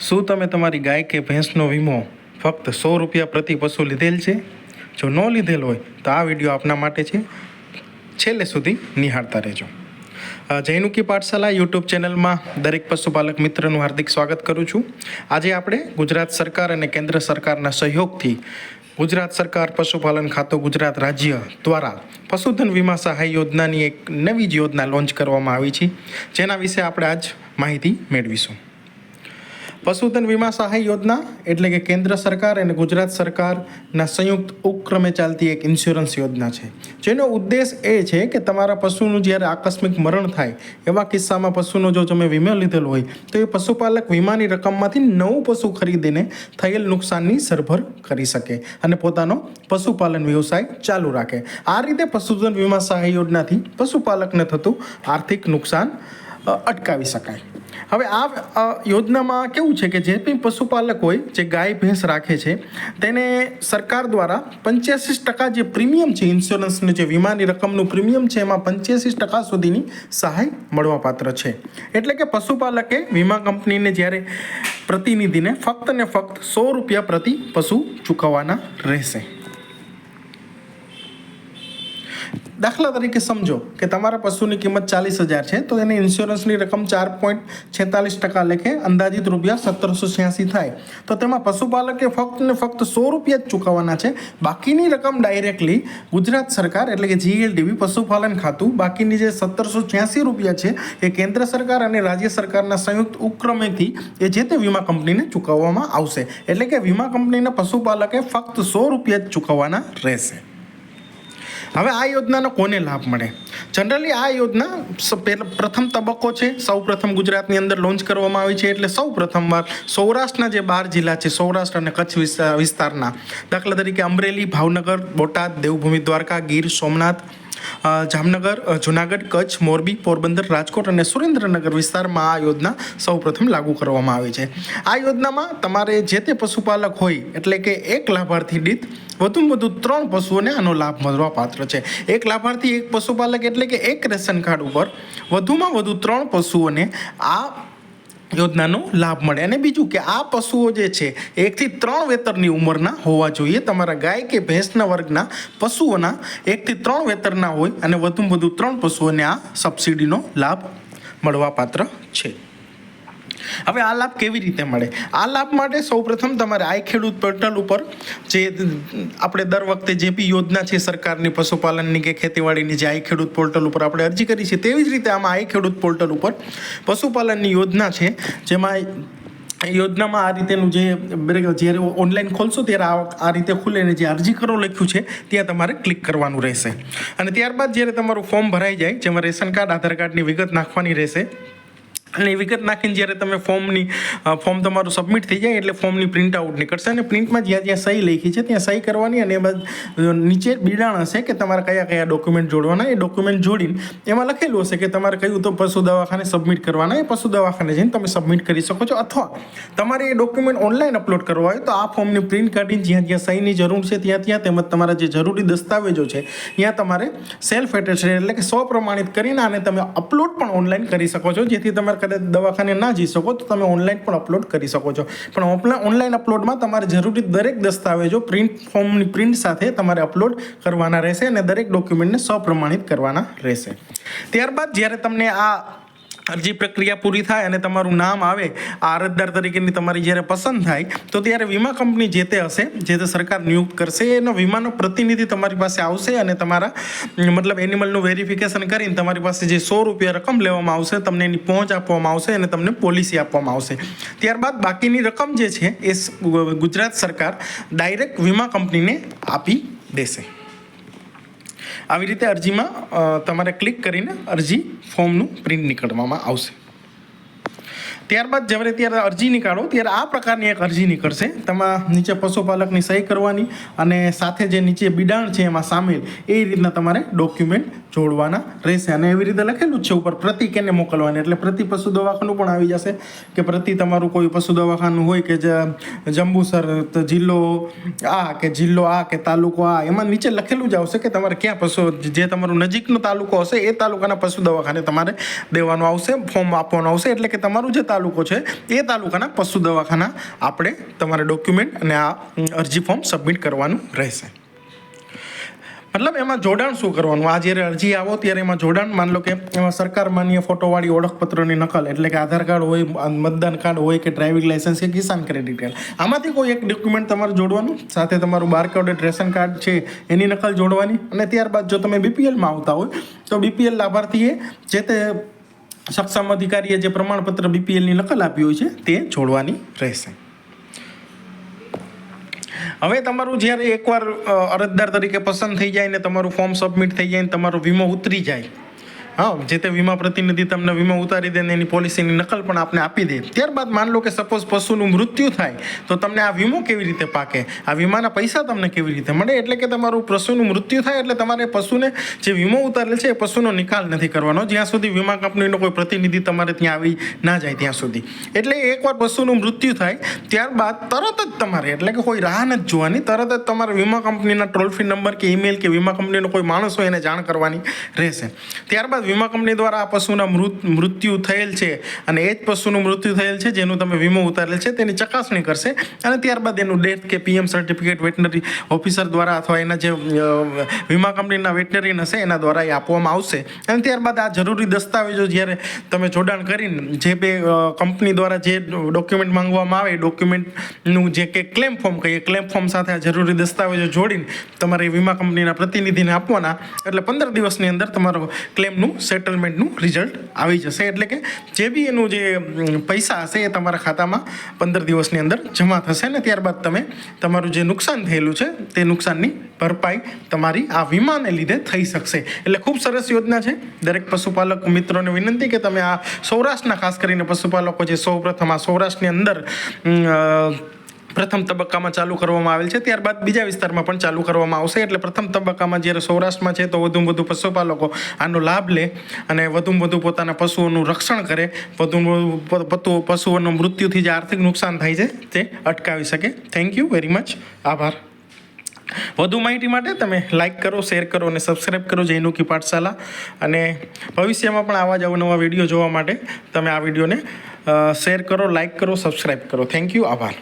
શું તમે તમારી ગાય કે ભેંસનો વીમો ફક્ત 100 રૂપિયા પ્રતિ પશુ લીધેલ છે? જો ન લીધેલ હોય તો આ વિડીયો આપના માટે છે, છેલ્લે સુધી નિહાળતા રહેજો. જૈનુકી પાઠશાલા યુટ્યુબ ચેનલમાં દરેક પશુપાલક મિત્રનું હાર્દિક સ્વાગત કરું છું. આજે આપણે ગુજરાત સરકાર અને કેન્દ્ર સરકારના સહયોગથી ગુજરાત સરકાર પશુપાલન ખાતું ગુજરાત રાજ્ય દ્વારા પશુધન વીમા સહાય યોજનાની એક નવી જ યોજના લોન્ચ કરવામાં આવી છે, જેના વિશે આપણે આજ માહિતી મેળવીશું. પશુધન વીમા સહાય યોજના એટલે કે કેન્દ્ર સરકાર અને ગુજરાત સરકારના સંયુક્ત ઉપક્રમે ચાલતી એક ઇન્સ્યોરન્સ યોજના છે, જેનો ઉદ્દેશ એ છે કે તમારા પશુનું જ્યારે આકસ્મિક મરણ થાય એવા કિસ્સામાં પશુનો જો તમે વીમો લીધેલો હોય તો એ પશુપાલક વીમાની રકમમાંથી નવું પશુ ખરીદીને થયેલ નુકસાનની સરભર કરી શકે અને પોતાનો પશુપાલન વ્યવસાય ચાલુ રાખે. આ રીતે પશુધન વીમા સહાય યોજનાથી પશુપાલકને થતું આર્થિક નુકસાન અટકાવી શકાય. હવે આ યોજનામાં કેવું છે કે જે પણ પશુપાલક હોય, જે ગાય ભેંસ રાખે છે, તેને સરકાર દ્વારા 85% જે પ્રીમિયમ છે, ઇન્સ્યોરન્સનું જે વીમાની રકમનું પ્રીમિયમ છે, એમાં 85% સુધીની સહાય મળવાપાત્ર છે. એટલે કે પશુપાલકે વીમા કંપનીને જ્યારે પ્રતિનિધિને ફક્ત ને ફક્ત 100 રૂપિયા પ્રતિ પશુ ચૂકવવાના રહેશે. દાખલા તરીકે સમજો કે તમારા પશુની કિંમત 40,000 છે, તો એને ઇન્સ્યોરન્સની રકમ 4.46% લેખે અંદાજિત રૂપિયા 1786 થાય, તો તેમાં પશુપાલકે ફક્ત ને ફક્ત 100 રૂપિયા જ ચૂકવવાના છે. બાકીની રકમ ડાયરેક્ટલી ગુજરાત સરકાર એટલે કે GLDB પશુપાલન ખાતું, બાકીની જે 1786 રૂપિયા છે એ કેન્દ્ર સરકાર અને રાજ્ય સરકારના સંયુક્ત ઉપક્રમેથી એ જે તે વીમા કંપનીને ચૂકવવામાં આવશે. એટલે કે વીમા કંપનીના પશુપાલકે ફક્ત 100 રૂપિયા જ ચૂકવવાના રહેશે. હવે આ યોજનાનો કોને લાભ મળે? જનરલી આ યોજના પ્રથમ તબક્કો છે, સૌ પ્રથમ ગુજરાતની અંદર લોન્ચ કરવામાં આવી છે. એટલે સૌ પ્રથમવાર સૌરાષ્ટ્રના જે 12 જિલ્લા છે, સૌરાષ્ટ્ર અને કચ્છ વિસ્તારના, દાખલા તરીકે અમરેલી, ભાવનગર, બોટાદ, દેવભૂમિ દ્વારકા, ગીર સોમનાથ, જામનગર, જુનાગઢ, કચ્છ, મોરબી, પોરબંદર, રાજકોટ અને સુરેન્દ્રનગર વિસ્તારમાં આ યોજના સૌપ્રથમ લાગુ કરવામાં આવી છે. આ યોજનામાં તમારે જે તે પશુપાલક હોય એટલે કે એક લાભાર્થી દીઠ વધુમાં વધુ 3 પશુઓને આનો લાભ મળવા પાત્ર છે. એક લાભાર્થી એક પશુપાલક એટલે કે એક રેશન કાર્ડ ઉપર વધુમાં વધુ 3 પશુઓને આ યોજનાનો લાભ મળે. અને બીજું કે આ પશુઓ જે છે 1 થી 3 વેતરની ઉંમરના હોવા જોઈએ. તમારા ગાય કે ભેંસના વર્ગના પશુઓના 1 થી 3 વેતરના હોય અને વધુમાં વધુ 3 પશુઓને આ સબસિડીનો લાભ મળવા પાત્ર છે. હવે આ લાભ કેવી રીતે મળે? આ લાભ માટે સૌપ્રથમ તમારે આઈ ખેડૂત પોર્ટલ ઉપર, જે આપણે દર વખતે જે બી યોજના છે સરકારની પશુપાલનની કે ખેતીવાડીની, જે આઈ ખેડૂત પોર્ટલ ઉપર આપણે અરજી કરી છે, તેવી જ રીતે આમાં આઈ ખેડૂત પોર્ટલ ઉપર પશુપાલનની યોજના છે, જેમાં યોજનામાં આ રીતેનું જે જ્યારે ઓનલાઈન ખોલશો ત્યારે આ રીતે ખુલે ને જે અરજી કરો લખ્યું છે ત્યાં તમારે ક્લિક કરવાનું રહેશે. અને ત્યારબાદ જ્યારે તમારું ફોર્મ ભરાઈ જાય, જેમાં રેશન કાર્ડ, આધાર કાર્ડની વિગત નાખવાની રહેશે. અને એ વિગત નાખીને જ્યારે તમે ફોર્મ તમારું સબમિટ થઈ જાય એટલે ફોર્મની પ્રિન્ટ આઉટ નીકળશે. અને પ્રિન્ટમાં જ્યાં જ્યાં સહી લખી છે ત્યાં સહી કરવાની, અને એમાં નીચે બિડાણ હશે કે તમારે કયા કયા ડોક્યુમેન્ટ જોડવાના. એ ડોક્યુમેન્ટ જોડીને એમાં લખેલું હશે કે તમારે કયું તો પશુ દવાખાને સબમિટ કરવાના. એ પશુ દવાખાને જઈને તમે સબમિટ કરી શકો છો. અથવા તમારે એ ડોક્યુમેન્ટ ઓનલાઈન અપલોડ કરવા હોય તો આ ફોર્મની પ્રિન્ટ કાઢીને જ્યાં જ્યાં સહીની જરૂર છે ત્યાં તેમજ તમારા જે જરૂરી દસ્તાવેજો છે ત્યાં તમારે સેલ્ફ એટેસ્ટેડ એટલે કે સ્વપ્રમાણિત કરીને આને તમે અપલોડ પણ ઓનલાઈન કરી શકો છો. જેથી તમારે કદાચ દવાખાને ના જઈ શકો તો તમે ઓનલાઈન પણ અપલોડ કરી શકો છો. પણ ઓનલાઈન અપલોડમાં તમારે જરૂરી દરેક દસ્તાવેજો ફોર્મની પ્રિન્ટ સાથે તમારે અપલોડ કરવાના રહેશે અને દરેક ડોક્યુમેન્ટને સપ્રમાણિત કરવાના રહેશે. ત્યારબાદ જ્યારે તમને આ અરજી પ્રક્રિયા પૂરી થાય અને તમારું નામ આવે, આ અરજદાર તરીકેની તમારી જ્યારે પસંદ થાય, તો ત્યારે વીમા કંપની જે તે હશે, જે તે સરકાર નિયુક્ત કરશે, એનો વીમાનો પ્રતિનિધિ તમારી પાસે આવશે અને તમારા મતલબ એનિમલનું વેરિફિકેશન કરીને તમારી પાસે જે 100 રૂપિયા રકમ લેવામાં આવશે, તમને એની પહોંચ આપવામાં આવશે અને તમને પોલિસી આપવામાં આવશે. ત્યારબાદ બાકીની રકમ જે છે એ ગુજરાત સરકાર ડાયરેક્ટ વીમા કંપનીને આપી દેશે. આવી રીતે અરજીમાં તમારે ક્લિક કરીને અરજી ફોર્મનું પ્રિન્ટ નીકળવામાં આવશે. ત્યારબાદ જ્યારે અરજી નીકાળો ત્યારે આ પ્રકારની એક અરજી નીકળશે. તેમાં નીચે પશુપાલકની સહી કરવાની અને સાથે જે નીચે બિડાણ છે એમાં સામેલ એ રીતના તમારે ડોક્યુમેન્ટ જોડવાના રહેશે. અને એવી રીતે લખેલું જ છે ઉપર પ્રતિ કેને મોકલવાની, એટલે પ્રતિ પશુ દવાખાનું પણ આવી જશે કે પ્રતિ તમારું કોઈ પશુ દવાખાનું હોય કે જંબુસર જિલ્લો આ કે જિલ્લો આ કે તાલુકો આ, એમાં નીચે લખેલું જ આવશે કે તમારે ક્યાં પશુ, જે તમારું નજીકનો તાલુકો હશે એ તાલુકાના પશુ દવાખાને તમારે દેવાનું આવશે, ફોર્મ આપવાનું આવશે. એટલે કે તમારું જે તાલુકો છે એ તાલુકાના પશુ દવાખાના આપણે તમારે ડોક્યુમેન્ટ અને આ અરજી ફોર્મ સબમિટ કરવાનું રહેશે. મતલબ એમાં જોડાણ શું કરવાનું, આ જ્યારે અરજી આવો ત્યારે એમાં જોડાણ, માન લો કે એમાં સરકાર માન્ય ફોટોવાળી ઓળખપત્રની નકલ, એટલે કે આધાર કાર્ડ હોય, મતદાન કાર્ડ હોય કે ડ્રાઇવિંગ લાઇસન્સ કે કિસાન ક્રેડિટ કાર્ડ, આમાંથી કોઈ એક ડોક્યુમેન્ટ તમારે જોડવાનું, સાથે તમારું બારકોડેડ રેશન કાર્ડ છે એની નકલ જોડવાની. અને ત્યારબાદ જો તમે બીપીએલમાં આવતા હોય તો બીપીએલ લાભાર્થીએ જે તે સક્ષમ અધિકારીએ જે પ્રમાણપત્ર બીપીએલની નકલ આપી હોય છે તે જોડવાની રહેશે. હવે તમારું જ્યારે એકવાર અરજદાર તરીકે પસંદ થઈ જાય ને તમારું ફોર્મ સબમિટ થઈ જાય ને તમારો વીમો ઉતરી જાય, હા, જે તે વીમા પ્રતિનિધિ તમને વીમો ઉતારી દે ને એની પોલિસીની નકલ પણ આપને આપી દે, ત્યારબાદ માન લો કે સપોઝ પશુનું મૃત્યુ થાય તો તમને આ વીમો કેવી રીતે પાકે, આ વીમાના પૈસા તમને કેવી રીતે મળે. એટલે કે તમારું પશુનું મૃત્યુ થાય એટલે તમારે પશુને જે વીમો ઉતારેલ છે એ પશુનો નિકાલ નથી કરવાનો જ્યાં સુધી વીમા કંપનીનો કોઈ પ્રતિનિધિ તમારે ત્યાં આવી ના જાય ત્યાં સુધી. એટલે એકવાર પશુનું મૃત્યુ થાય ત્યારબાદ તરત જ તમારે, એટલે કે કોઈ રાહ નથી જોવાની, તરત જ તમારે વીમા કંપનીના ટોલ ફ્રી નંબર કે ઈમેલ કે વીમા કંપનીનો કોઈ માણસ હોય એને જાણ કરવાની રહેશે. ત્યારબાદ વીમા કંપની દ્વારા આ પશુના મૃત્યુ થયેલ છે અને એ જ પશુનું મૃત્યુ થયેલ છે જેનું તમે વીમો ઉતારેલ છે તેની ચકાસણી કરશે અને ત્યારબાદ એનું ડેથ કે પીએમ સર્ટિફિકેટ વેટનરી ઓફિસર દ્વારા અથવા એના જે વીમા કંપનીના વેટનરીયન હશે એના દ્વારા એ આપવામાં આવશે. અને ત્યારબાદ આ જરૂરી દસ્તાવેજો જ્યારે તમે જોડાણ કરીને જે બે કંપની દ્વારા જે ડોક્યુમેન્ટ માંગવામાં આવે એ ડોક્યુમેન્ટનું જે કે ક્લેમ ફોર્મ કહીએ, ક્લેમ ફોર્મ સાથે આ જરૂરી દસ્તાવેજો જોડીને તમારે વીમા કંપનીના પ્રતિનિધિને આપવાના, એટલે 15 દિવસની અંદર તમારો ક્લેમનું સેટલમેન્ટનું રિઝલ્ટ આવી જશે. એટલે કે જે બી એનું જે પૈસા હશે એ તમારા ખાતામાં 15 દિવસની અંદર જમા થશે ને ત્યારબાદ તમે તમારું જે નુકસાન થયેલું છે તે નુકસાનની ભરપાઈ તમારી આ વીમાને લીધે થઈ શકશે. એટલે ખૂબ સરસ યોજના છે. દરેક પશુપાલક મિત્રોને વિનંતી કે તમે આ સૌરાષ્ટ્રના ખાસ કરીને પશુપાલકો જે સૌપ્રથમ આ સૌરાષ્ટ્રની અંદર પ્રથમ તબક્કામાં ચાલુ કરવામાં આવેલ છે, ત્યારબાદ બીજા વિસ્તારમાં પણ ચાલુ કરવામાં આવશે. એટલે પ્રથમ તબક્કામાં જ્યારે સૌરાષ્ટ્રમાં છે તો વધુમાં વધુ પશુપાલકો આનો લાભ લે અને વધુમાં વધુ પોતાના પશુઓનું રક્ષણ કરે, વધુ પશુઓનું મૃત્યુથી જે આર્થિક નુકસાન થાય છે તે અટકાવી શકે. Thank you very much. આભાર. વધુ માહિતી માટે તમે લાઇક કરો, શેર કરો અને સબસ્ક્રાઈબ કરો જયનુકી પાઠશાલા. અને ભવિષ્યમાં પણ આવા જ અવનવા વિડીયો જોવા માટે તમે આ વિડીયોને શેર કરો, લાઇક કરો, સબસ્ક્રાઈબ કરો. Thank you. આભાર.